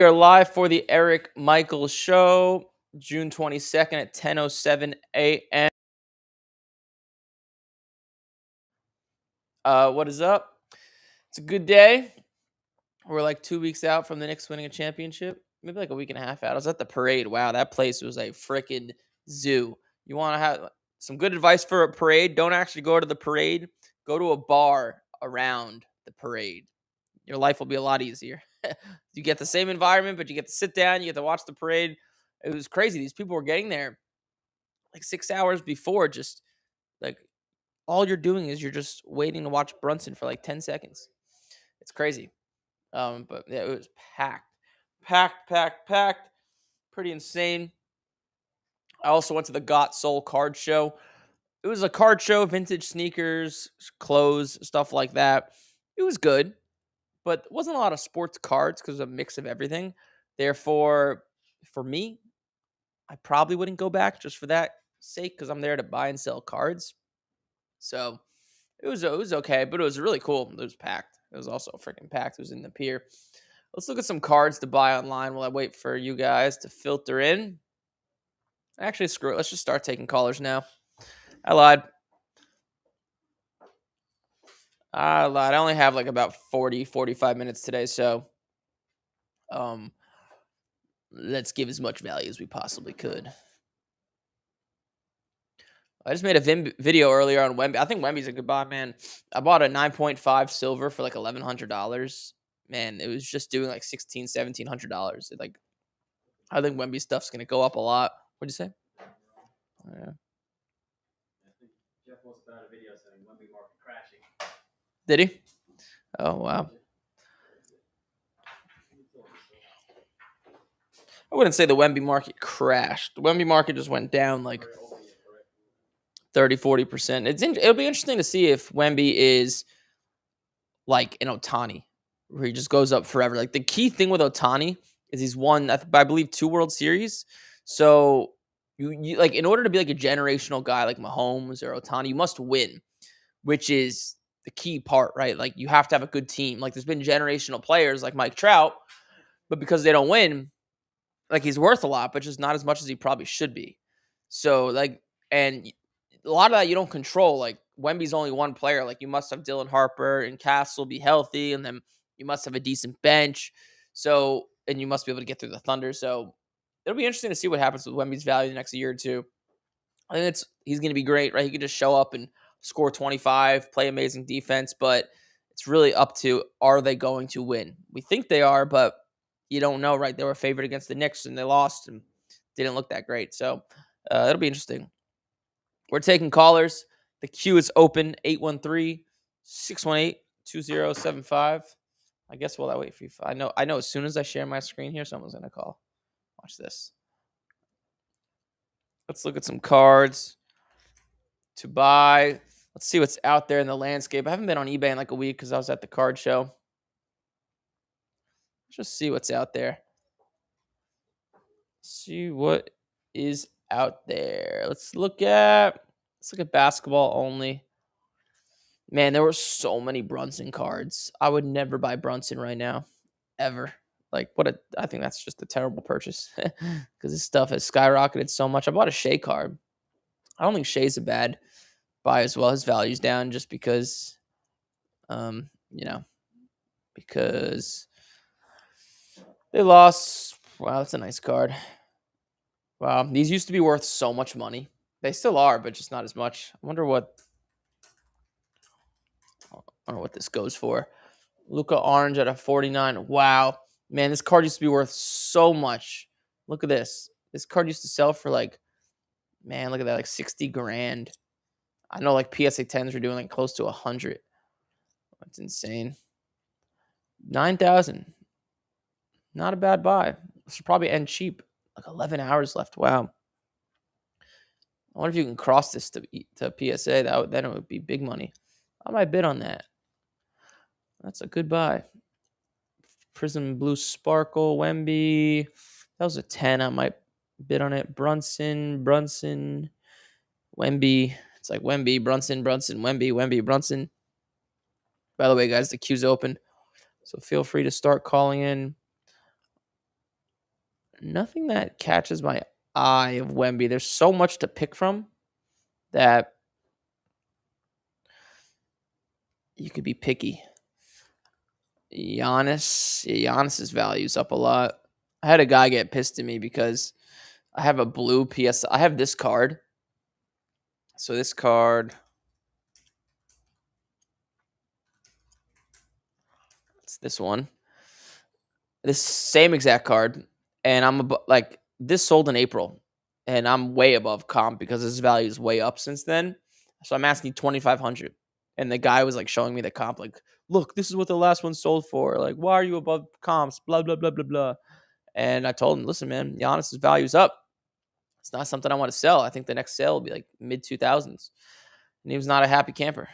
We are live for the Eric Michaels Show, June 22nd at 10:07 a.m. What is up? It's a good day. We're like 2 weeks out from the Knicks winning a championship. Maybe like a week and a half out. I was at the parade. Wow, that place was a freaking zoo. You want to have some good advice for a parade? Don't actually go to the parade. Go to a bar around the parade. Your life will be a lot easier. You get the same environment, but you get to sit down. You get to watch the parade. It was crazy. These people were getting there like 6 hours before. Just like all you're doing is you're just waiting to watch Brunson for like 10 seconds. It's crazy. But yeah, it was packed. Pretty insane. I also went to the Got Soul card show. It was a card show, vintage sneakers, clothes, stuff like that. It was good, but it wasn't a lot of sports cards because it was a mix of everything. Therefore, for me, I probably wouldn't go back just for that sake because I'm there to buy and sell cards. So it was okay, but it was really cool. It was packed. It was also freaking packed. It was in the pier. Let's look at some cards to buy online while I wait for you guys to filter in. Actually, screw it. Let's just start taking callers now. I lied. I lied. I only have like about 45 minutes today, so um let's give as much value as we possibly could. I just made a video earlier on Wemby. I think Wemby's a good buy, man. I bought a 9.5 silver for like $1,100. Man, it was just doing like $1,700. Like, I think Wemby stuff's gonna go up a lot. What'd you say? Yeah. Jeff posted out a video saying Wemby market crashing. Did he? Oh wow. I wouldn't say the Wemby market crashed. The Wemby market just went down like 30-40%. It'll be interesting to see if Wemby is like an Ohtani, where he just goes up forever. Like the key thing with Ohtani is he's won, I believe, 2 World Series. So you like in order to be like a generational guy like Mahomes or Ohtani, you must win, which is the key part, right? Like you have to have a good team. Like there's been generational players like Mike Trout, but because they don't win, like he's worth a lot, but just not as much as he probably should be. So like, and a lot of that you don't control. Like Wemby's only one player. Like you must have Dylan Harper and Castle be healthy, and then you must have a decent bench. So and you must be able to get through the Thunder. So it'll be interesting to see what happens with Wemby's value the next year or two. I think he's going to be great, right? He could just show up and score 25, play amazing defense, but it's really up to are they going to win? We think they are, but you don't know, right? They were favored against the Knicks and they lost and didn't look that great. So it'll be interesting. We're taking callers. The queue is open 813-618-2075. I guess while I wait for you. I know as soon as I share my screen here, someone's going to call. Watch this. Let's look at some cards to buy. Let's see what's out there in the landscape. I haven't been on eBay in like a week because I was at the card show. Let's just see what's out there. See what is out there. Let's look at basketball only. Man, there were so many Brunson cards. I would never buy Brunson right now, ever. Like I think that's just a terrible purchase because this stuff has skyrocketed so much. I bought a Shea card. I don't think Shea's a bad buy as well. His value's down just because, because they lost. Wow, that's a nice card. Wow, these used to be worth so much money. They still are, but just not as much. I wonder what this goes for. Luka Orange at a 49. Wow, man, this card used to be worth so much. Look at this. This card used to sell for like, man, look at that, like 60 grand. I know like PSA 10s were doing like close to 100. That's insane. 9,000. Not a bad buy. This should probably end cheap. Like 11 hours left. Wow. I wonder if you can cross this to PSA. Then it would be big money. I might bid on that. That's a good buy. Prism Blue Sparkle, Wemby. That was a 10. I might bid on it. Brunson, Wemby. It's like Wemby, Brunson, Wemby, Brunson. By the way, guys, the queue's open. So feel free to start calling in. Nothing that catches my eye of Wemby. There's so much to pick from that you could be picky. Giannis's value's up a lot. I had a guy get pissed at me because I have a blue PS. I have this card. So this card, it's this one. This same exact card, and like this sold in April, and I'm way above comp because this value is way up since then. So I'm asking 2,500, and the guy was like showing me the comp, like, look, this is what the last one sold for. Like, why are you above comps? Blah blah blah blah blah. And I told him, listen, man, Giannis's value's up. It's not something I want to sell. I think the next sale will be like mid 2000s. And he was not a happy camper.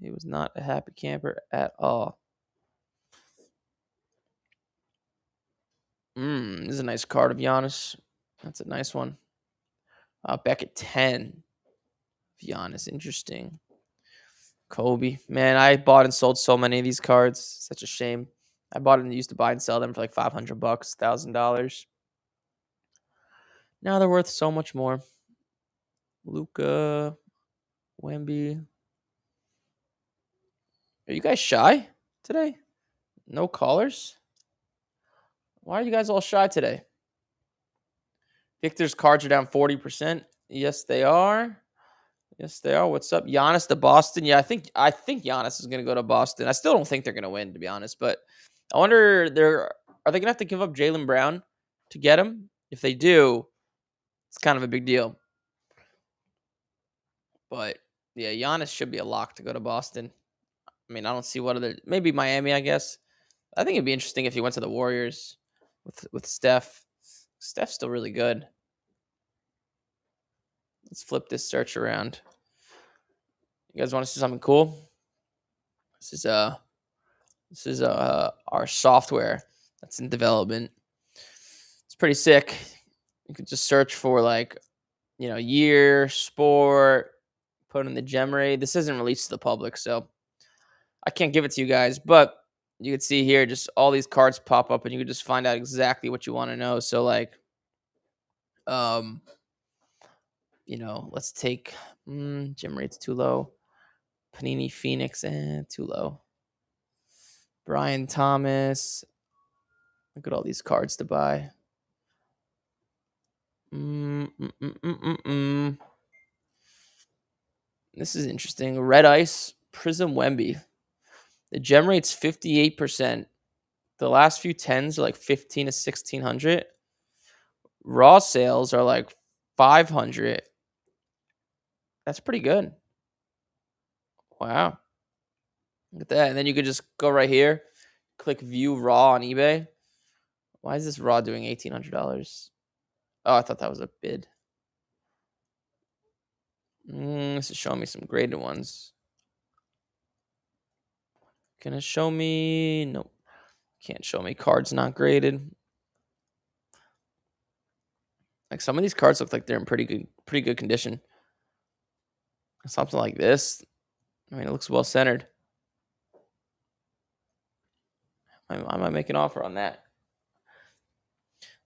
He was not a happy camper at all. This is a nice card of Giannis. That's a nice one. Back at 10. Giannis, interesting. Kobe. Man, I bought and sold so many of these cards. Such a shame. I bought and used to buy and sell them for like $500, $1,000. Now they're worth so much more. Luka, Wemby. Are you guys shy today? No callers? Why are you guys all shy today? Victor's cards are down 40%. Yes, they are. Yes, they are. What's up, Giannis to Boston? Yeah, I think Giannis is going to go to Boston. I still don't think they're going to win, to be honest. But I wonder, are they going to have to give up Jaylen Brown to get him? If they do, it's kind of a big deal. But yeah, Giannis should be a lock to go to Boston. I mean, I don't see what other, maybe Miami, I guess. I think it'd be interesting if he went to the Warriors with Steph. Steph's still really good. Let's flip this search around. You guys want to see something cool? This is our software that's in development. It's pretty sick. You could just search for like, year, sport, put in the gem rate. This isn't released to the public, so I can't give it to you guys, but you can see here just all these cards pop up and you can just find out exactly what you want to know. So like, let's take gem rate's too low. Panini Phoenix, too low. Brian Thomas. Look at all these cards to buy. This is interesting. Red Ice, Prism Wemby. The gem rate's 58%. The last few 10s are like 15 to 1600. Raw sales are like 500. That's pretty good. Wow. Look at that. And then you could just go right here, click view raw on eBay. Why is this raw doing $1,800? Oh, I thought that was a bid. This is showing me some graded ones. Can it show me? Nope. Can't show me cards not graded. Like some of these cards look like they're in pretty good condition. Something like this. I mean, it looks well centered. I might make an offer on that.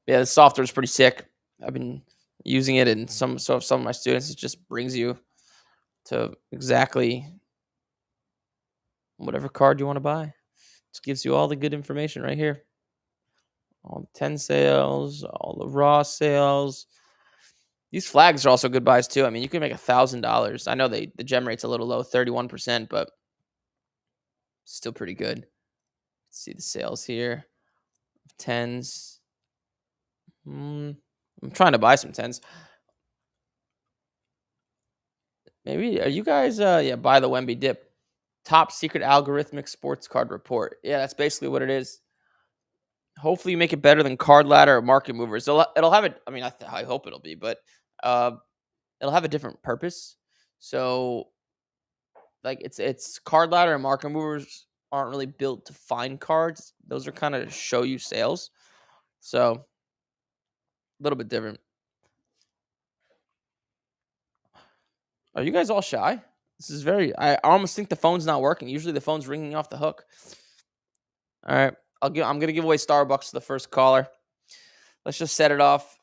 Yeah, the software is pretty sick. I've been using it, and some of my students, it just brings you to exactly whatever card you want to buy. It just gives you all the good information right here. All the 10 sales, all the raw sales. These flags are also good buys too. I mean, you can make $1,000. I know the gem rate's a little low, 31%, but still pretty good. Let's see the sales here. 10s. I'm trying to buy some 10s. Maybe are you guys buy the Wemby dip. Top secret algorithmic sports card report. Yeah, that's basically what it is. Hopefully you make it better than Card Ladder or Market Movers. It'll have it. I mean, I hope it'll be, but it'll have a different purpose. So like it's Card Ladder and Market Movers aren't really built to find cards. Those are kind of to show you sales. So a little bit different. Are you guys all shy? This is I almost think the phone's not working. Usually the phone's ringing off the hook. All right. I'm going to give away Starbucks to the first caller. Let's just set it off.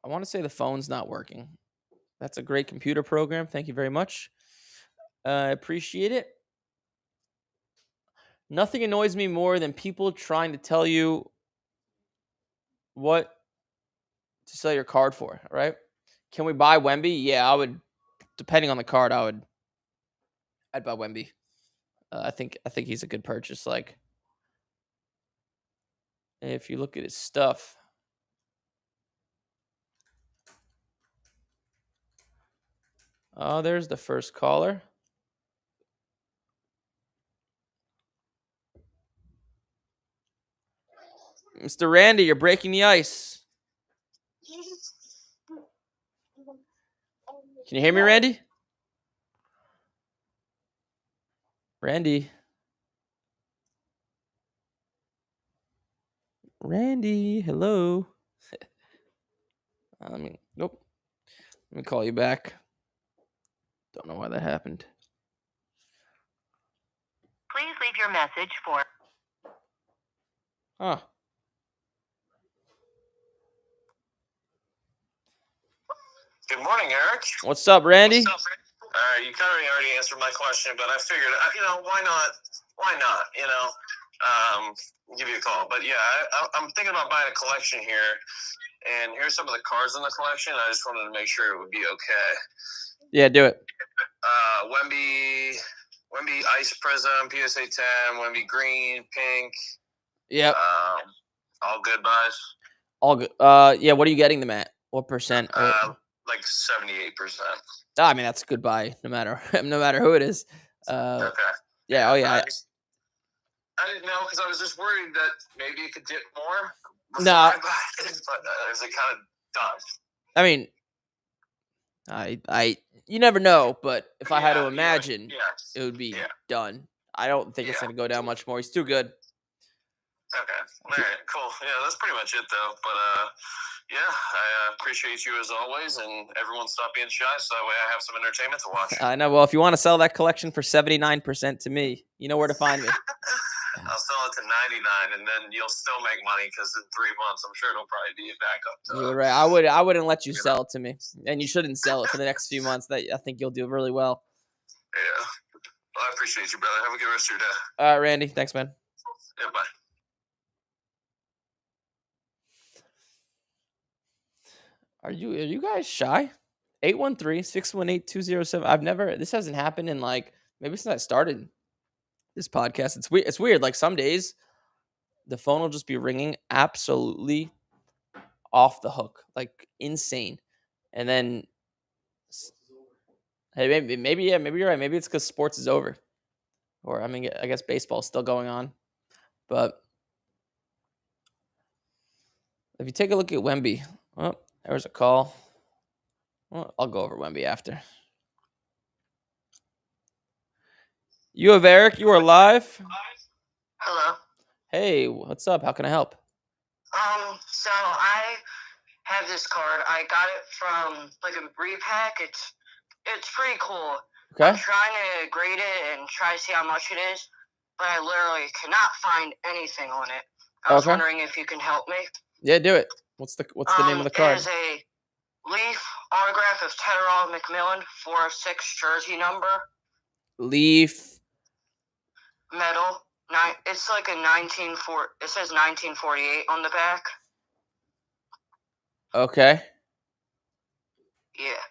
I want to say the phone's not working. That's a great computer program. Thank you very much. I appreciate it. Nothing annoys me more than people trying to tell you what to sell your card for, right? Can we buy Wemby? Yeah, I would. Depending on the card, I'd buy Wemby. I think he's a good purchase. Like, if you look at his stuff, oh, there's the first caller. Mr. Randy, you're breaking the ice. Can you hear me, Randy? Randy. Randy, hello. Nope. Let me call you back. Don't know why that happened. Please leave your message for. Huh. Good morning, Eric. What's up, Randy? You kind of already answered my question, but I figured, why not? Why not? Give you a call. But yeah, I'm thinking about buying a collection here, and here's some of the cards in the collection. I just wanted to make sure it would be okay. Yeah, do it. Wemby Ice Prism, PSA 10, Wemby Green, Pink. Yep. All good buys. All good. Yeah. What are you getting them at? What percent? Like 78%. I mean, that's a good buy, no matter who it is. Okay. Yeah. Oh yeah. I didn't know because I was just worried that maybe it could dip more. No. I buy it, but is it kind of done? I mean, you never know, but if I had to imagine, it would be done. I don't think it's going to go down much more. He's too good. Okay. All right. Cool. Yeah, that's pretty much it, though. But yeah, I appreciate you as always, and everyone stop being shy, so that way I have some entertainment to watch. I know. Well, if you want to sell that collection for 79% to me, you know where to find me. I'll sell it to 99, and then you'll still make money because in 3 months, I'm sure it'll probably be back up to. You're right. I wouldn't let you sell it to me, and you shouldn't sell it for the next few months. That I think you'll do really well. Yeah. Well, I appreciate you, brother. Have a good rest of your day. All right, Randy. Thanks, man. Yeah, bye. Are you guys shy? 813-618-207. I've never. This hasn't happened in like maybe since I started this podcast. It's weird. It's weird. Like some days, the phone will just be ringing absolutely off the hook, like insane. And then, hey, maybe you're right. Maybe it's because sports is over, or I mean, I guess baseball's still going on. But if you take a look at Wemby, oh, there's a call. Well, I'll go over Wemby after. You have Eric. You are live. Hello. Hey, what's up? How can I help? So I have this card. I got it from like a repack. It's pretty cool. Okay. I'm trying to grade it and try to see how much it is, but I literally cannot find anything on it. I was wondering if you can help me. Yeah, do it. What's the name of the card? It is a Leaf autograph of Tyrell McMillan, 406 jersey number. Leaf. Metal. It's like a 1940. It says 1948 on the back. Okay. Yeah.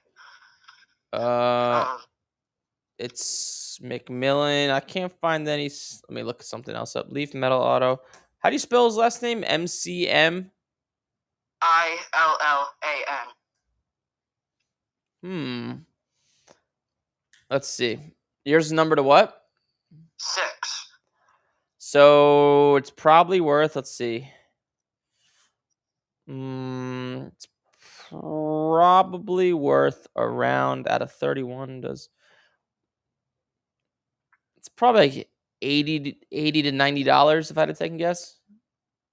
It's McMillan. I can't find any. Let me look something else up. Leaf Metal Auto. How do you spell his last name? MCM. ILLAN. Let's see. Yours number to what? 6. So it's probably worth. Let's see. It's probably worth around out of 31. It's probably like $80 to $90 if I had to take a guess.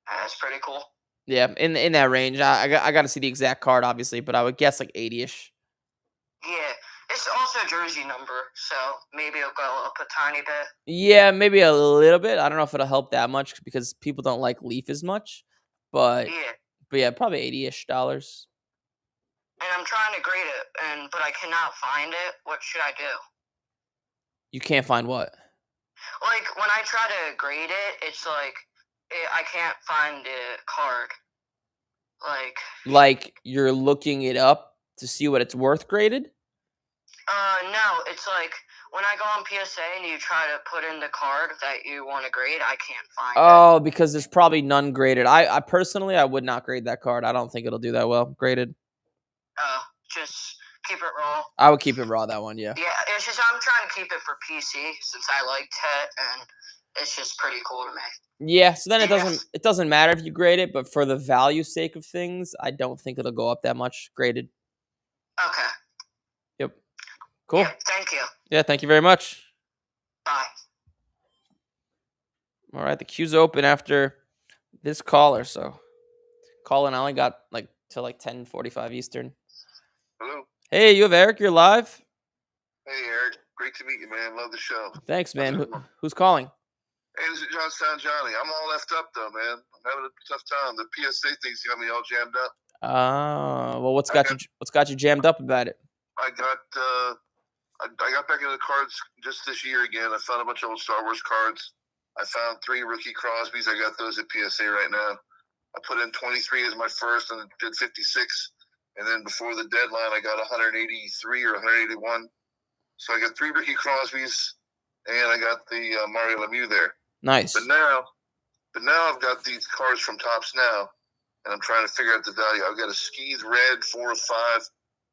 That's pretty cool. Yeah, in that range. I got to see the exact card, obviously, but I would guess like 80-ish. Yeah, it's also a jersey number, so maybe it'll go up a tiny bit. Yeah, maybe a little bit. I don't know if it'll help that much because people don't like Leaf as much. but Yeah. yeah, probably $80-ish. And I'm trying to grade it, but I cannot find it. What should I do? You can't find what? Like, when I try to grade it, it's like, I can't find the card. Like you're looking it up to see what it's worth graded? No, it's like, when I go on PSA and you try to put in the card that you want to grade, I can't find it. Oh, because there's probably none graded. I personally, I would not grade that card. I don't think it'll do that well graded. Just keep it raw. I would keep it raw, that one, yeah. Yeah, it's just I'm trying to keep it for PC since I like Tet, and it's just pretty cool to me. Yeah, so then Yeah. it doesn't matter if you grade it, but for the value sake of things, I don't think it'll go up that much graded. Okay. Yep. Cool. Yeah, thank you. Yeah, thank you very much. Bye. All right, the queue's open after this caller, so Colin, I only got till 10:45 Eastern. Hello. Hey, you have Eric, you're live? Hey, Eric. Great to meet you, man. Love the show. Thanks, man. Who's calling? Hey, this is Johnstown Johnny. I'm all left up, though, man. I'm having a tough time. The PSA thing's got me all jammed up. Well, what's got you jammed up about it? I got back into the cards just this year again. I found a bunch of old Star Wars cards. I found 3 rookie Crosbys. I got those at PSA right now. I put in 23 as my first and did 56. And then before the deadline, I got 183 or 181. So I got 3 rookie Crosbys, and I got the Mario Lemieux there. Nice. But now I've got these cards from Topps now, and I'm trying to figure out the value. I've got a Skeez Red 4 of 5.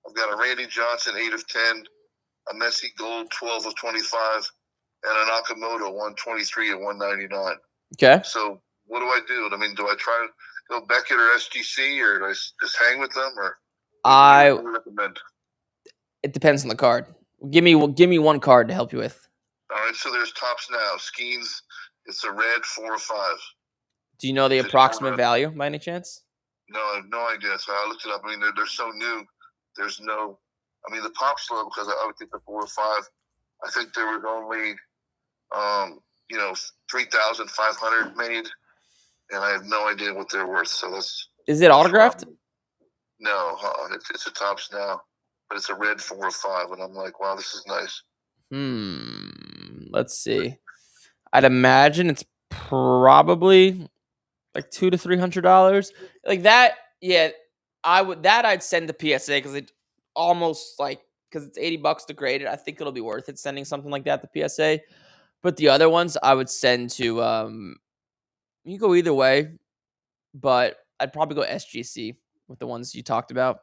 I've got a Randy Johnson 8 of 10, a Messi Gold 12 of 25, and an Okamoto 123 and 199. Okay. So what do I do? I mean, do I try to go Beckett or SGC, or do I just hang with them, or what do you recommend? It depends on the card. Give me one card to help you with. All right, so there's Topps now. Skeens, it's a red 4 of 5. Do you know the approximate value by any chance? No, I have no idea. So I looked it up. I mean, they're so new. There's no. I mean, the Pop's low because I would think the 4 of 5. I think there was only, 3,500 made, and I have no idea what they're worth. So that's. Is it autographed? No, it's a Topps now, but it's a red 4 of 5, and I'm like, wow, this is nice. Let's see. I'd imagine it's probably like $200 to $300. Like that, yeah. I'd send to PSA because it almost because it's $80 to grade it. I think it'll be worth it sending something like that to PSA. But the other ones I would send to you go either way, but I'd probably go SGC with the ones you talked about.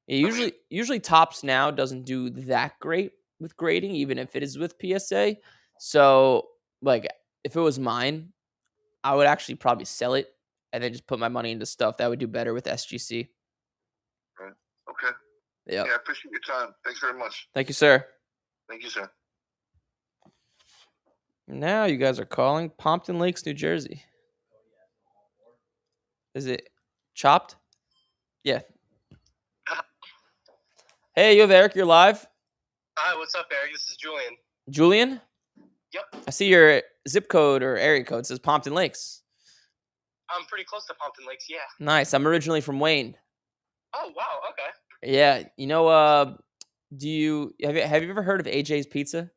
Yeah, usually Topps now doesn't do that great with grading, even if it is with PSA. So, if it was mine, I would actually probably sell it and then just put my money into stuff that would do better with SGC. Right. Okay. Yeah. Yeah, I appreciate your time. Thanks very much. Thank you, sir. Thank you, sir. Now you guys are calling Pompton Lakes, New Jersey. Is it chopped? Yeah. Hey, you have Eric. You're live. Hi, what's up, Eric? This is Julian. Julian? Yep. I see your zip code or area code says Pompton Lakes. I'm pretty close to Pompton Lakes, yeah. Nice. I'm originally from Wayne. Oh, wow, okay. Yeah. You know, have you ever heard of AJ's Pizza?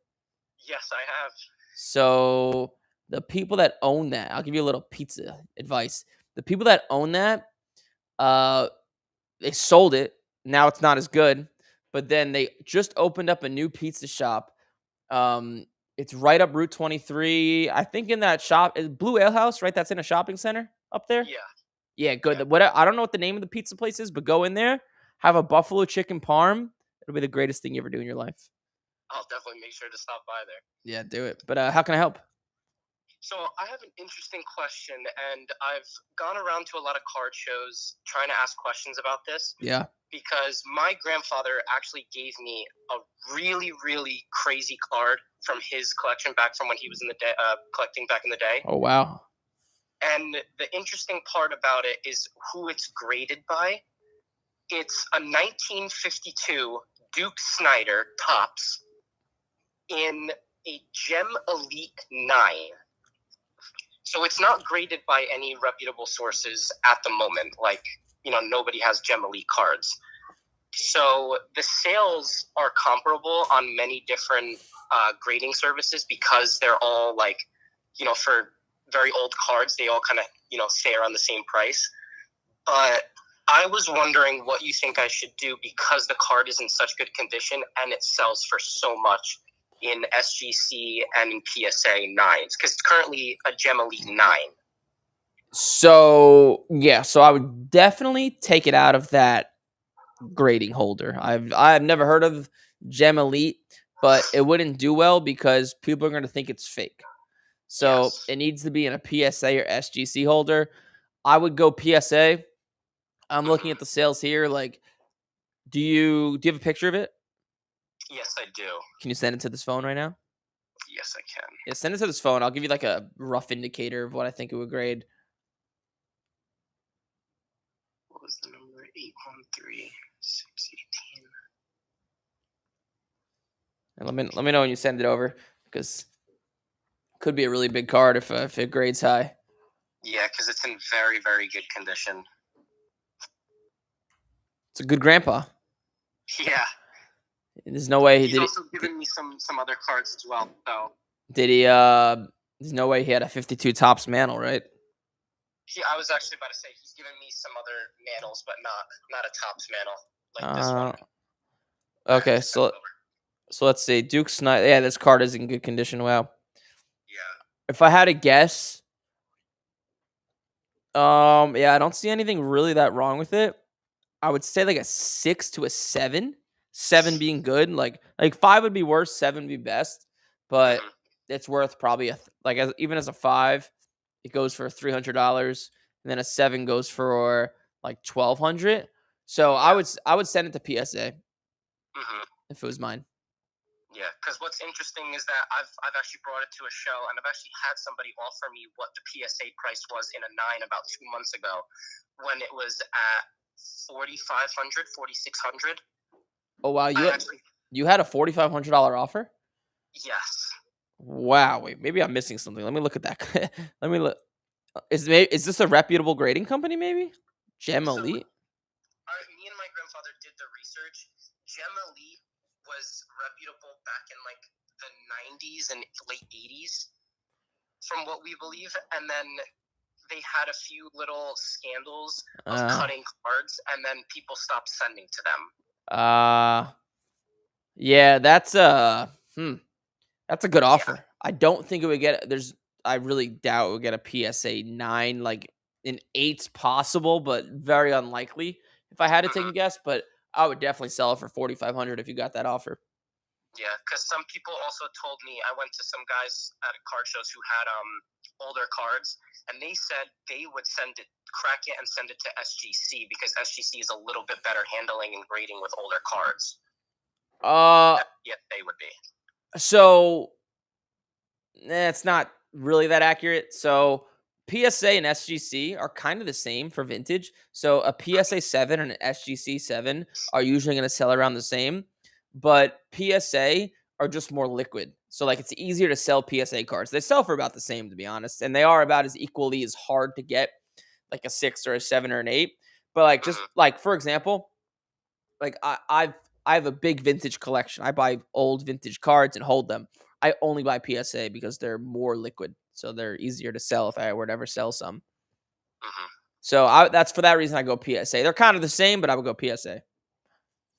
Yes, I have. So the people that own that, I'll give you a little pizza advice. The people that own that, they sold it. Now it's not as good. But then they just opened up a new pizza shop. It's right up Route 23. I think in that shop is Blue Ale House, right? That's in a shopping center up there. Yeah. Yeah, good. Yeah. I don't know what the name of the pizza place is, but go in there, have a buffalo chicken parm. It'll be the greatest thing you ever do in your life. I'll definitely make sure to stop by there. Yeah, do it. But how can I help? So I have an interesting question, and I've gone around to a lot of card shows trying to ask questions about this. Yeah. Because my grandfather actually gave me a really, really crazy card from his collection back from when he was in the collecting back in the day. Oh, wow. And the interesting part about it is who it's graded by. It's a 1952 Duke Snyder Topps in a Gem Elite 9. So it's not graded by any reputable sources at the moment. Like, nobody has Gem Elite cards. So the sales are comparable on many different grading services because they're all like, for very old cards, they all kind of, stay around the same price. But I was wondering what you think I should do because the card is in such good condition and it sells for so much in SGC and in PSA 9s, because it's currently a Gem Elite 9. So yeah, so I would definitely take it out of that grading holder. I've never heard of Gem Elite, but it wouldn't do well because people are going to think it's fake. So Yes. it needs to be in a PSA or SGC holder. I would go PSA. I'm looking at the sales here. Like, do you have a picture of it? Yes, I do. Can you send it to this phone right now? Yes, I can. Yeah, send it to this phone. I'll give you like a rough indicator of what I think it would grade. What was the number? 813-618. And let me know when you send it over because it could be a really big card if it grades high. Yeah, because it's in very, very good condition. It's a good grandpa. Yeah. There's no way he He's did. also given me some other cards as well. So Did he? There's no way he had a 52 tops mantle, right? I was actually about to say he's given me some other mantles, but not a tops mantle like this one. Okay, so let's see. Duke Snider. Yeah, this card is in good condition. Wow. Yeah. If I had to guess, yeah, I don't see anything really that wrong with it. I would say like a 6 to a 7. 7 being good, like 5 would be worse, 7 would be best, but it's worth probably even as a 5, it goes for $300, and then a 7 goes for like $1,200. So I would send it to PSA if it was mine. Yeah, because what's interesting is that I've actually brought it to a show, and I've actually had somebody offer me what the PSA price was in a 9 about 2 months ago, when it was at $4,500, $4,600. Oh wow, you had a $4,500 offer? Yes. Wow, wait, maybe I'm missing something. Let me look at that. Let me look. Is this a reputable grading company? Maybe Gem Elite. Me and my grandfather did the research. Gem Elite was reputable back in like the 90s and late 80s, from what we believe, and then they had a few little scandals of cutting cards, and then people stopped sending to them. Yeah, that's a good offer. Yeah. I don't think it would get. I really doubt it would get a PSA 9. Like an 8's possible, but very unlikely. If I had to take a guess, but I would definitely sell it for $4,500 if you got that offer. Yeah, because some people also told me, I went to some guys at card shows who had older cards, and they said they would crack it and send it to SGC because SGC is a little bit better handling and grading with older cards. Yeah, they would be. So, it's not really that accurate. So, PSA and SGC are kind of the same for vintage. So, a PSA 7 and an SGC 7 are usually going to sell around the same. But PSA are just more liquid. So, like, it's easier to sell PSA cards. They sell for about the same, to be honest. And they are about as equally as hard to get, like a 6 or a 7 or an 8. But, like, just, like, for example, like, I have a big vintage collection. I buy old vintage cards and hold them. I only buy PSA because they're more liquid. So, they're easier to sell if I were to ever sell some. So, that's for that reason I go PSA. They're kind of the same, but I would go PSA.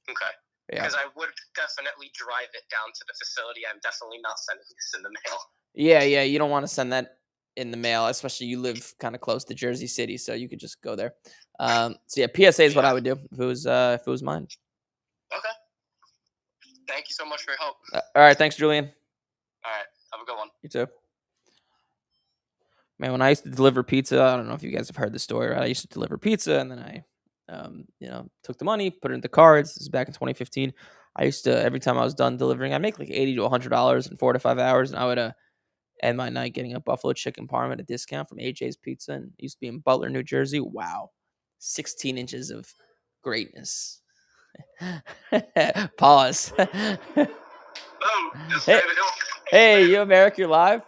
Okay. Because I would definitely drive it down to the facility. I'm definitely not sending this in the mail. Yeah. You don't want to send that in the mail, especially you live kind of close to Jersey City, so you could just go there. So yeah, PSA is what I would do if it was mine. Okay. Thank you so much for your help. All right, thanks, Julian. All right, have a good one. You too. Man, when I used to deliver pizza, I don't know if you guys have heard the story, right? I used to deliver pizza, and then I took the money, put it into cards. This is back in 2015. I used to, every time I was done delivering, I'd make like $80 to $100 in 4 to 5 hours, and I would end my night getting a buffalo chicken parm at a discount from AJ's Pizza, and it used to be in Butler, New Jersey. Wow, 16 inches of greatness. Pause. Hey, you America, you're live. Hey,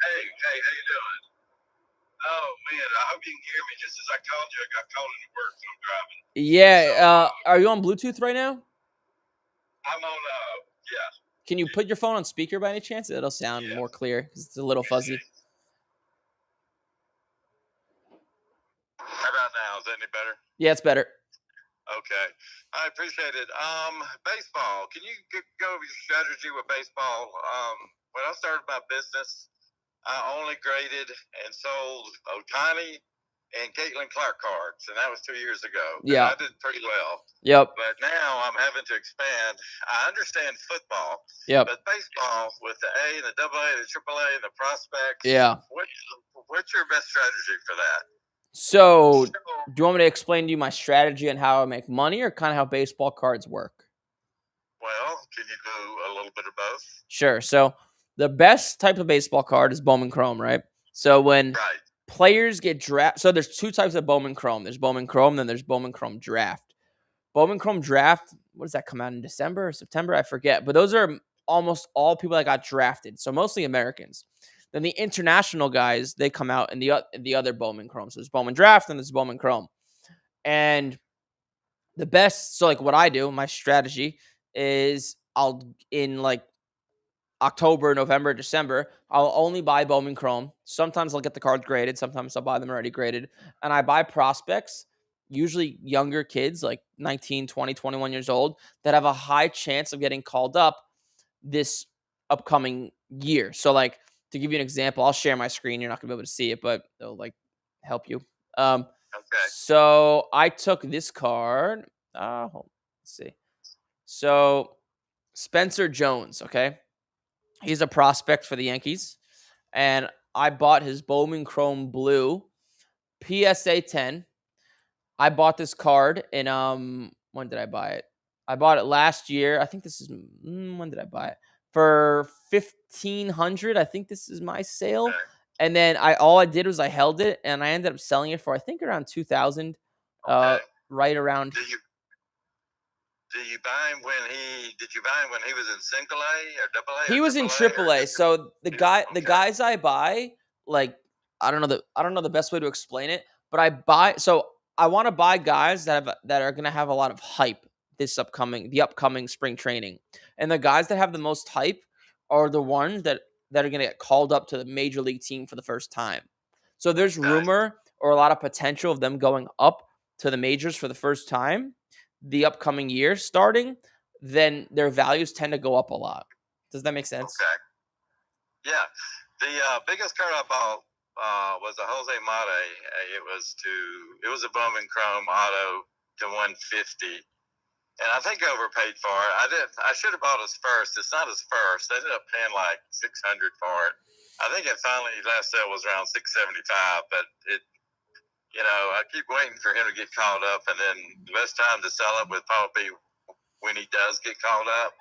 how you doing? hope you can hear me. Just as I called you, I got called into work, so I'm driving. Yeah. Are you on Bluetooth right now? I'm on, yeah. Can you put your phone on speaker by any chance? It'll sound Yeah. more clear because it's a little fuzzy. How about now? Is that any better? Yeah, it's better. Okay. I appreciate it. Baseball. Can you go over your strategy with baseball? When I started my business, I only graded and sold Otani and Caitlin Clark cards, and that was 2 years ago. Yeah. And I did pretty well. Yep. But now I'm having to expand. I understand football, Yep. but baseball with the A and the AA, the AAA, and the prospects. Yeah. What's your best strategy for that? So, do you want me to explain to you my strategy on how I make money, or kind of how baseball cards work? Well, can you do a little bit of both? Sure. So, the best type of baseball card is Bowman Chrome, right? So when Right. players get drafted, so there's two types of Bowman Chrome. There's Bowman Chrome, then there's Bowman Chrome Draft. Bowman Chrome Draft, what does that come out in December or September? I forget. But those are almost all people that got drafted, so mostly Americans. Then the international guys, they come out in the other Bowman Chrome. So there's Bowman Draft and there's Bowman Chrome. And the best, so like what I do, my strategy is I'll in like October, November, December, I'll only buy Bowman Chrome. Sometimes I'll get the cards graded. Sometimes I'll buy them already graded. And I buy prospects, usually younger kids, like 19, 20, 21 years old, that have a high chance of getting called up this upcoming year. So, like, to give you an example, I'll share my screen. You're not going to be able to see it, but it'll, like, help you. Okay. So, I took this card. Let's see. So, Spencer Jones, okay? He's a prospect for the Yankees, and I bought his Bowman Chrome Blue PSA 10. I bought this card in when did I buy it? I bought it last year. I think this is when did I buy it? For $1,500. I think this is my sale. Okay. And then all I did was I held it, and I ended up selling it for I think around $2,000. Okay. Right around. Did you buy him when he was in single A or double A? He was in AAA. So the guys I buy, like I don't know the best way to explain it, but I want to buy guys that are going to have a lot of hype the upcoming spring training. And the guys that have the most hype are the ones that are going to get called up to the major league team for the first time. So there's rumor or a lot of potential of them going up to the majors for the first time the upcoming year starting, then their values tend to go up a lot. Does that make sense? Okay. Yeah. The biggest card I bought was a Jose Mate. It was a Bowman Chrome auto to 150. And I think I overpaid for it. I should have bought his first. It's not his first. I ended up paying like $600 for it. I think it finally last sale was around $675, but I keep waiting for him to get called up, and then the best time to sell it would probably be when he does get called up.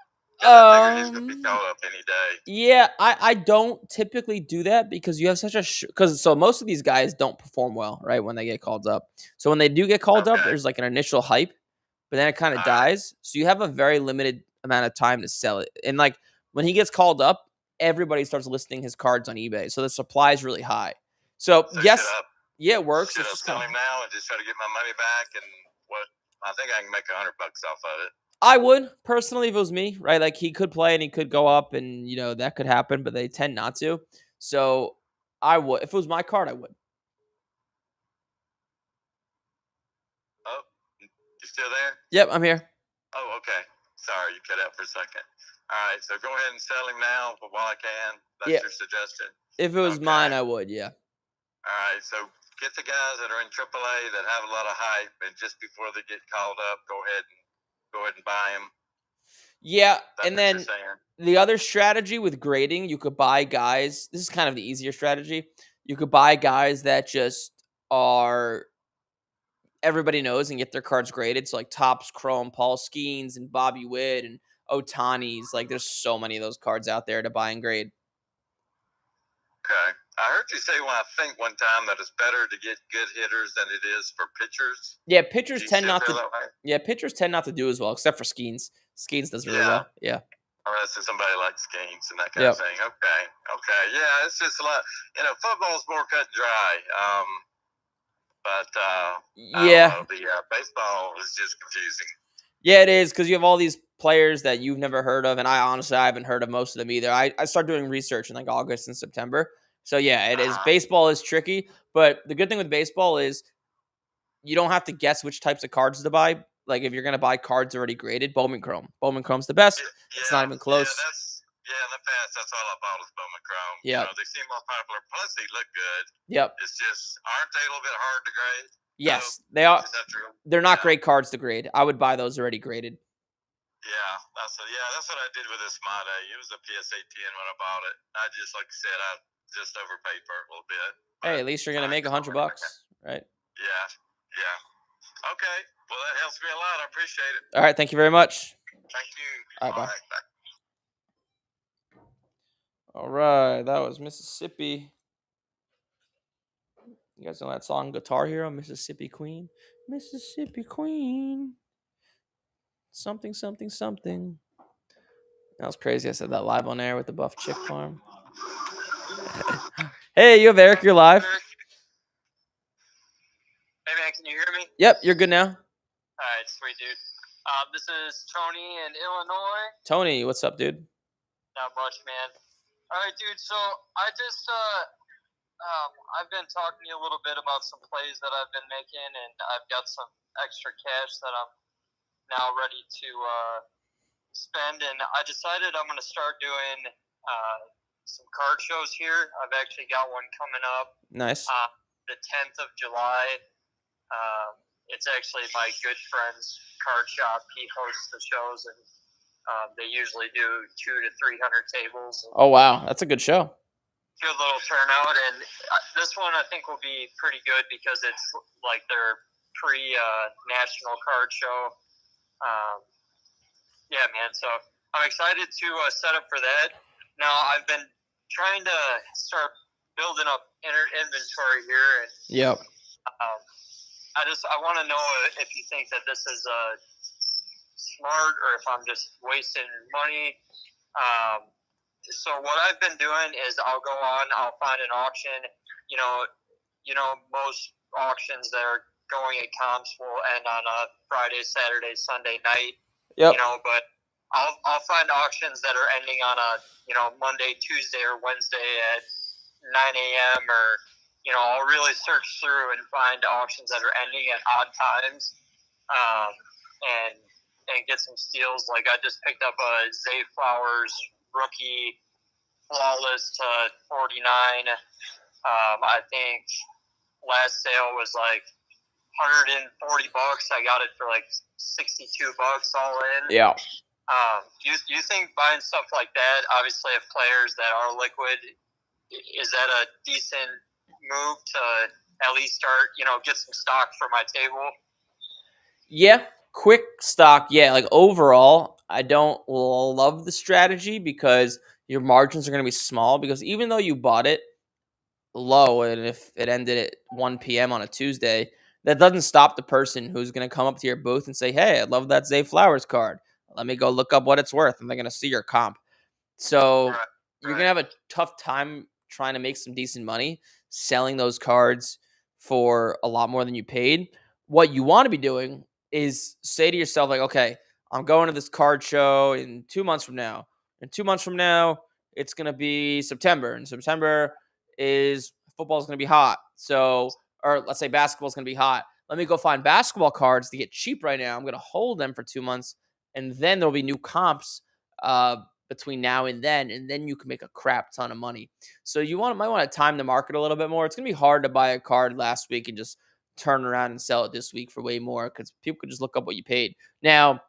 I figure he's going to be called up any day. Yeah, I don't typically do that because you have such a so most of these guys don't perform well, right, when they get called up. So when they do get called up, there's like an initial hype, but then it kind of dies. So you have a very limited amount of time to sell it. And like when he gets called up, everybody starts listing his cards on eBay. So the supply is really high. So yes, yeah, it works. Should I sell him now and just try to get my money back? And I think I can make $100 off of it. I would personally if it was me, right? Like he could play and he could go up, and that could happen, but they tend not to. So I would, if it was my card, I would. Oh, you still there? Yep, I'm here. Oh, okay. Sorry, you cut out for a second. All right, so go ahead and sell him now, but while I can, that's your suggestion. If it was mine, I would. Yeah. All right, so get the guys that are in AAA that have a lot of hype, and just before they get called up, go ahead and buy them. Yeah, and then the other strategy with grading, you could buy guys. This is kind of the easier strategy. You could buy guys that just are everybody knows and get their cards graded. So like Topps Chrome, Paul Skeens, and Bobby Witt, and Otani's. Like there's so many of those cards out there to buy and grade. Okay. I heard you say one time that it's better to get good hitters than it is for pitchers. Yeah, pitchers tend not to. Yeah, pitchers tend not to do as well, except for Skeens. Skeens does really well. Yeah. Unless somebody like Skeens and that kind of thing. Okay. Yeah, it's just a lot. Football's more cut and dry. But I Yeah. don't know, the baseball is just confusing. Yeah, it is, because you have all these players that you've never heard of, and I honestly haven't heard of most of them either. I started doing research in like August and September. So yeah, it is. Baseball is tricky, but the good thing with baseball is you don't have to guess which types of cards to buy. Like if you're gonna buy cards already graded, Bowman Chrome. Bowman Chrome's the best. It's not even close. Yeah, in the past, that's all I bought was Bowman Chrome. Yep. You know, they seem more popular. Plus, they look good. Yep. It's just, aren't they a little bit hard to grade? Yes, they are. Is that true? They're not Yeah. great cards to grade. I would buy those already graded. Yeah, that's what I did with this Mate. It was a PSA 10 when I bought it. I just, like I said, I just overpaid for it a little bit. Hey, at least you're gonna make $100, right? Yeah. Okay. Well, that helps me a lot. I appreciate it. All right, thank you very much. Thank you. All right, bye. Bye. All right, that was Mississippi. You guys know that song, Guitar Hero, Mississippi Queen? Mississippi Queen. Something, something, something. That was crazy. I said that live on air with the Buff Chick Farm. Hey, you have Eric. You're live. Hey, man, can you hear me? Yep, you're good now. All right, sweet, dude. This is Tony in Illinois. Tony, what's up, dude? Not much, man. All right, dude. So I just I've been talking to you a little bit about some plays that I've been making, and I've got some extra cash that I'm now ready to spend. And I decided I'm going to start doing some card shows here. I've actually got one coming up. Nice. The 10th of July. It's actually my good friend's card shop. He hosts the shows, and they usually do 200 to 300 tables. Oh, wow. That's a good show. Good little turnout, and this one I think will be pretty good because it's like their pre-national card show. Yeah, man. So I'm excited to set up for that. Now I've been trying to start building up inventory here, and Yep. I want to know if you think that this is smart or if I'm just wasting money. So what I've been doing is I'll go on, I'll find an auction. You know, most auctions that are going at comps will end on a Friday, Saturday, Sunday night. Yep. You know, but I'll find auctions that are ending on a Monday, Tuesday, or Wednesday at 9 a.m. or I'll really search through and find auctions that are ending at odd times, and get some steals. Like I just picked up a Zay Flowers rookie flawless to 49. I think last sale was like $140. I got it for like $62 all in. Yeah. Do you think buying stuff like that, obviously if players that are liquid, is that a decent move to at least start, get some stock for my table? Yeah, quick stock. Yeah, like overall, I don't love the strategy because your margins are going to be small, because even though you bought it low and if it ended at 1 p.m. on a Tuesday, that doesn't stop the person who's going to come up to your booth and say, hey, I love that Zay Flowers card. Let me go look up what it's worth. And they're going to see your comp. So you're going to have a tough time trying to make some decent money selling those cards for a lot more than you paid. What you want to be doing is say to yourself, like, okay, I'm going to this card show in 2 months from now. And 2 months from now, it's going to be September. And September is football's going to be hot. So, or let's say basketball's going to be hot. Let me go find basketball cards to get cheap right now. I'm going to hold them for 2 months. And then there'll be new comps between now and then you can make a crap ton of money. So you might want to time the market a little bit more. It's going to be hard to buy a card last week and just turn around and sell it this week for way more, because people could just look up what you paid. Now,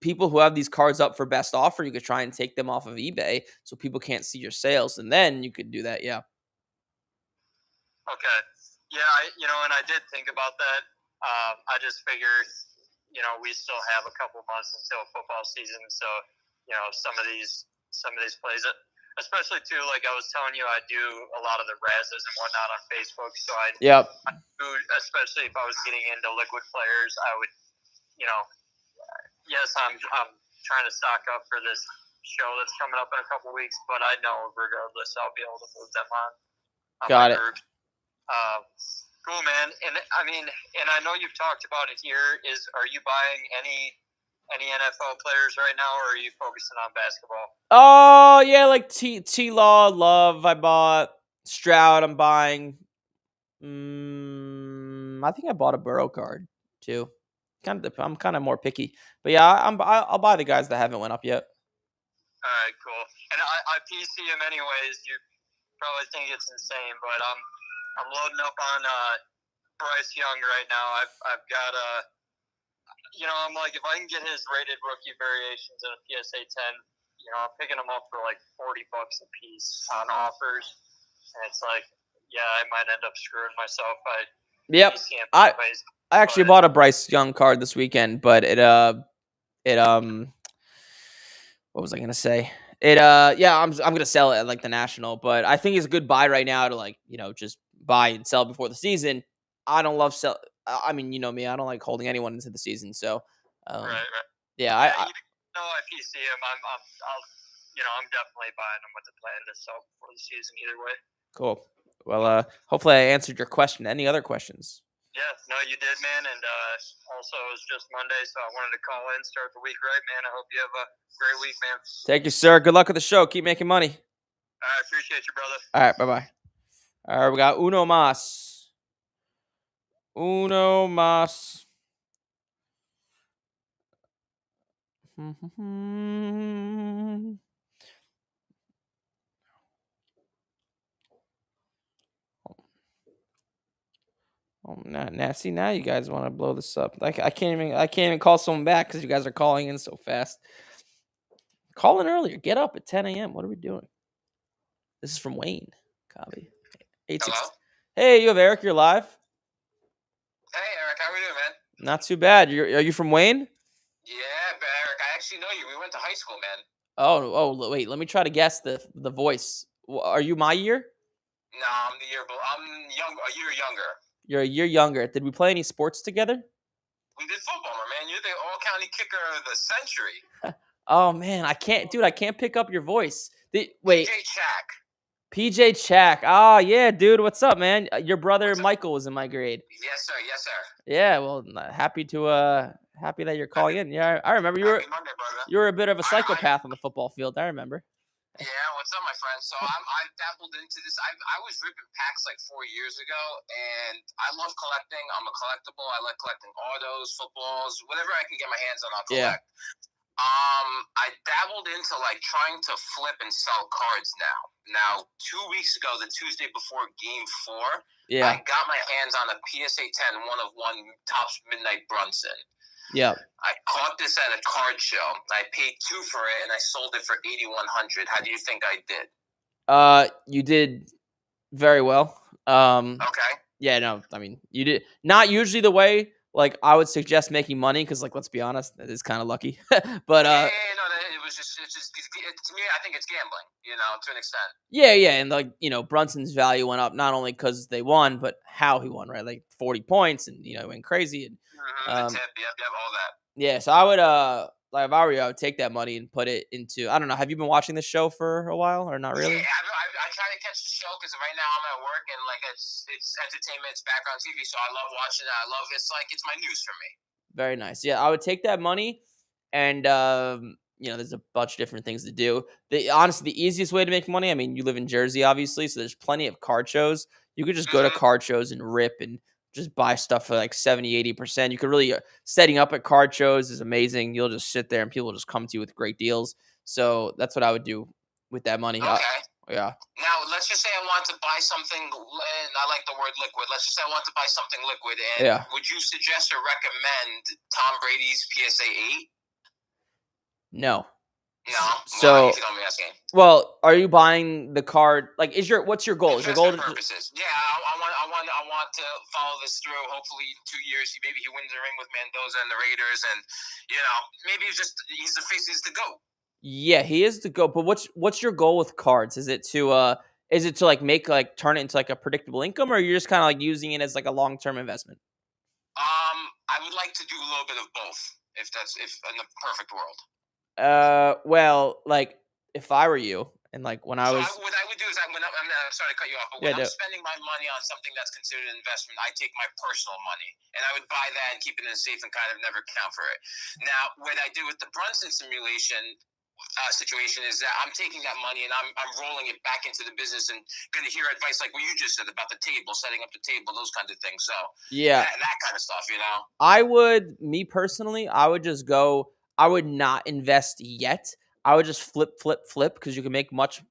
people who have these cards up for best offer, you could try and take them off of eBay so people can't see your sales, and then you could do that. Yeah. Okay. Yeah, and I did think about that. I just figured, we still have a couple months until football season, so some of these plays, especially too, like I was telling you, I do a lot of the razzes and whatnot on Facebook, so I do, especially if I was getting into liquid players, I would, yes, I'm trying to stock up for this show that's coming up in a couple weeks, but I know regardless I'll be able to move them on Got it. group. Cool, man. And I mean, and I know you've talked about it here. Are you buying any NFL players right now, or are you focusing on basketball? Oh yeah, like T Law, Love. I bought Stroud. I'm buying. I think I bought a Burrow card too. I'm kind of more picky, but yeah, I'll buy the guys that haven't went up yet. All right, cool. And I PC him anyways. You probably think it's insane, but I'm loading up on Bryce Young right now. I've got I'm like, if I can get his rated rookie variations in a PSA 10, I'm picking them up for like $40 a piece on offers, and it's like, yeah, I might end up screwing myself by Yep. PCing I anyways. actually bought a Bryce Young card this weekend, but what was I gonna say? I'm gonna sell it at like the National, but I think it's a good buy right now to like just buy and sell before the season. I don't love sell. I mean, you know me, I don't like holding anyone into the season. So, Right. yeah, I PC him. I'm definitely buying him with the plan to sell before the season either way. Cool. Well, hopefully I answered your question. Any other questions? Yeah, no, you did, man. And also, it was just Monday, so I wanted to call in, start the week right, man. I hope you have a great week, man. Thank you, sir. Good luck with the show. Keep making money. I appreciate you, brother. All right, bye-bye. All right, we got Uno Mas. Uno Mas. Oh, now you guys want to blow this up. Like I can't even call someone back because you guys are calling in so fast. Call in earlier. Get up at 10 a.m. What are we doing? This is from Wayne. Copy. 86. Hello? Hey, you have Eric. You're live. Hey, Eric, how are we doing, man? Not too bad. Are you from Wayne? Yeah, but Eric, I actually know you. We went to high school, man. Oh, wait. Let me try to guess the voice. Are you my year? No, I'm a year younger. You're a year younger. Did we play any sports together? We did football, my man. You're the all-county kicker of the century. Oh man, I can't pick up your voice. Wait, PJ Chack. PJ Chack. Ah, yeah, dude. What's up, man? Your brother Michael was in my grade. Yes, sir. Yes, sir. Yeah, well, happy that you're calling in. Yeah, I remember Happy Monday, brother. you were a bit of a psychopath on the football field. I remember. Yeah, what's up, my friend? So I dabbled into this. I was ripping packs like 4 years ago, and I love collecting. I'm a collectible. I like collecting autos, footballs, whatever I can get my hands on, I'll collect. Yeah. I dabbled into like trying to flip and sell cards now. Now, 2 weeks ago, the Tuesday before Game 4, Yeah. I got my hands on a PSA 10 1/1 Topps Midnight Brunson. Yeah. I caught this at a card show. I paid $2 for it, and I sold it for $8,100. How do you think I did? You did very well. Okay. Yeah, no, I mean, you did not usually the way like I would suggest making money because, like, let's be honest, it is kind of lucky. But to me, I think it's gambling, to an extent. yeah, and like Brunson's value went up not only because they won, but how he won, right? Like 40 points, and went crazy. And the tip, yep, all that. yeah, so I would like if I were you, I would take that money and put it into. I don't know. Have you been watching this show for a while or not really? Yeah, I try to catch the show because right now I'm at work and like it's entertainment, it's background TV, so I love watching it. It's my news for me. Very nice. Yeah, I would take that money, and there's a bunch of different things to do. Honestly, the easiest way to make money. I mean, you live in Jersey, obviously, so there's plenty of card shows. You could just go to card shows and rip and just buy stuff for like 70-80%. You could really setting up at card shows is amazing. You'll just sit there and people just come to you with great deals. So that's what I would do with that money. Okay. Yeah. Now, let's just say I want to buy something, and I like the word liquid. Let's just say I want to buy something liquid. And Yeah. Would you suggest or recommend Tom Brady's PSA 8? No. No. So- Why, if you don't mind me asking. Well, are you buying the card? Like, what's your goal? Is your goal Investment purposes. Yeah, I want to follow this through. Hopefully, in 2 years, maybe he wins a ring with Mendoza and the Raiders, and maybe he's the face, he's the GOAT. Yeah, he is the GOAT. But what's your goal with cards? Is it to like make like turn it into like a predictable income, or you're just kind of like using it as like a long-term investment? I would like to do a little bit of both, if in the perfect world. Well, like if I were you, And like when I was, what I would do is I'm sorry to cut you off, but Yeah, when I'm do it. spending my money on something that's considered an investment, I take my personal money and I would buy that and keep it in a safe and kind of never count for it. Now, what I do with the Brunson simulation situation is that I'm taking that money and I'm rolling it back into the business and going to hear advice like what you just said about the table, setting up the table, those kinds of things. So yeah, that kind of stuff, you know. me personally, I would just go. I would not invest yet. I would just flip, because you can make much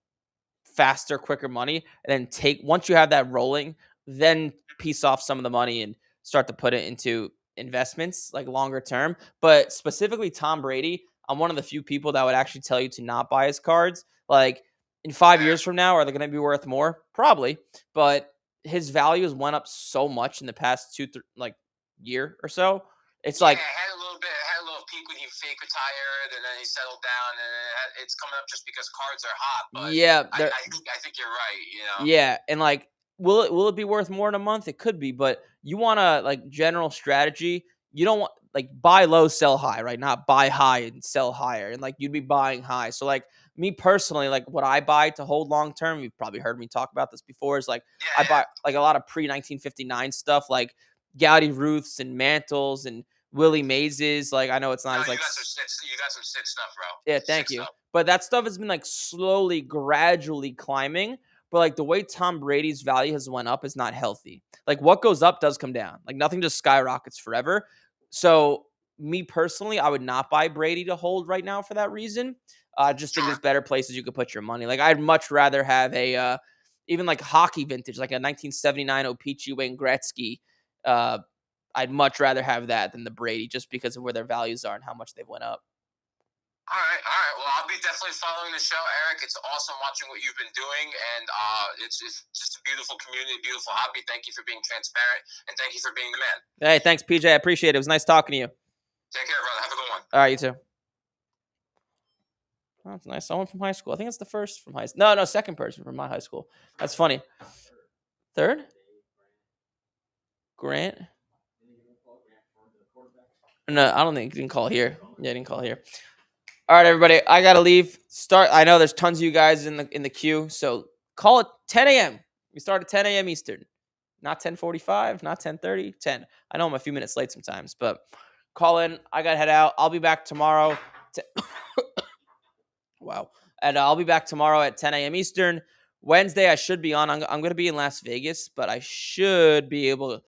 faster, quicker money, and then once you have that rolling, then piece off some of the money and start to put it into investments like longer term. But specifically Tom Brady, I'm one of the few people that would actually tell you to not buy his cards. Like in 5 years from now, are they going to be worth more? Probably, but his value has went up so much in the past year or so. It's like it had a little peak when he fake retired, and then he settled down, and it's coming up just because cards are hot. But yeah, I think you're right. You know. yeah, and like, will it be worth more in a month? It could be, but you want to like general strategy. You don't want like buy low, sell high, right? Not buy high and sell higher, and like you'd be buying high. So like me personally, like what I buy to hold long term, you've probably heard me talk about this before. Is like I buy like a lot of pre 1959 stuff, like Gowdy Ruths and Mantles and Willie Mazes. Like I know it's not as like you got some sick stuff, bro. yeah, thank you. But that stuff has been like slowly, gradually climbing. But like the way Tom Brady's value has went up is not healthy. Like what goes up does come down. Like nothing just skyrockets forever. So me personally, I would not buy Brady to hold right now for that reason. I just think there's better places you could put your money. Like I'd much rather have a even like hockey vintage, like a 1979 O-Pee-Chee Wayne Gretzky. I'd much rather have that than the Brady, just because of where their values are and how much they've went up. All right. Well, I'll be definitely following the show, Eric. It's awesome watching what you've been doing, and it's just a beautiful community, beautiful hobby. Thank you for being transparent, and thank you for being the man. Hey, thanks, PJ. I appreciate it. It was nice talking to you. Take care, brother. Have a good one. All right, you too. Oh, that's nice. Someone from high school. I think it's the first from high school. No, second person from my high school. That's funny. Third? Grant? No, I don't think he didn't call here. Yeah, he didn't call here. All right, everybody. I gotta leave. I know there's tons of you guys in the queue, so call it 10 a.m. We start at 10 a.m. Eastern, not 10:45, not 10:30, 10. I know I'm a few minutes late sometimes, but call in. I gotta head out. I'll be back tomorrow. Wow, and I'll be back tomorrow at 10 a.m. Eastern. Wednesday, I should be on. I'm gonna be in Las Vegas, but I should be able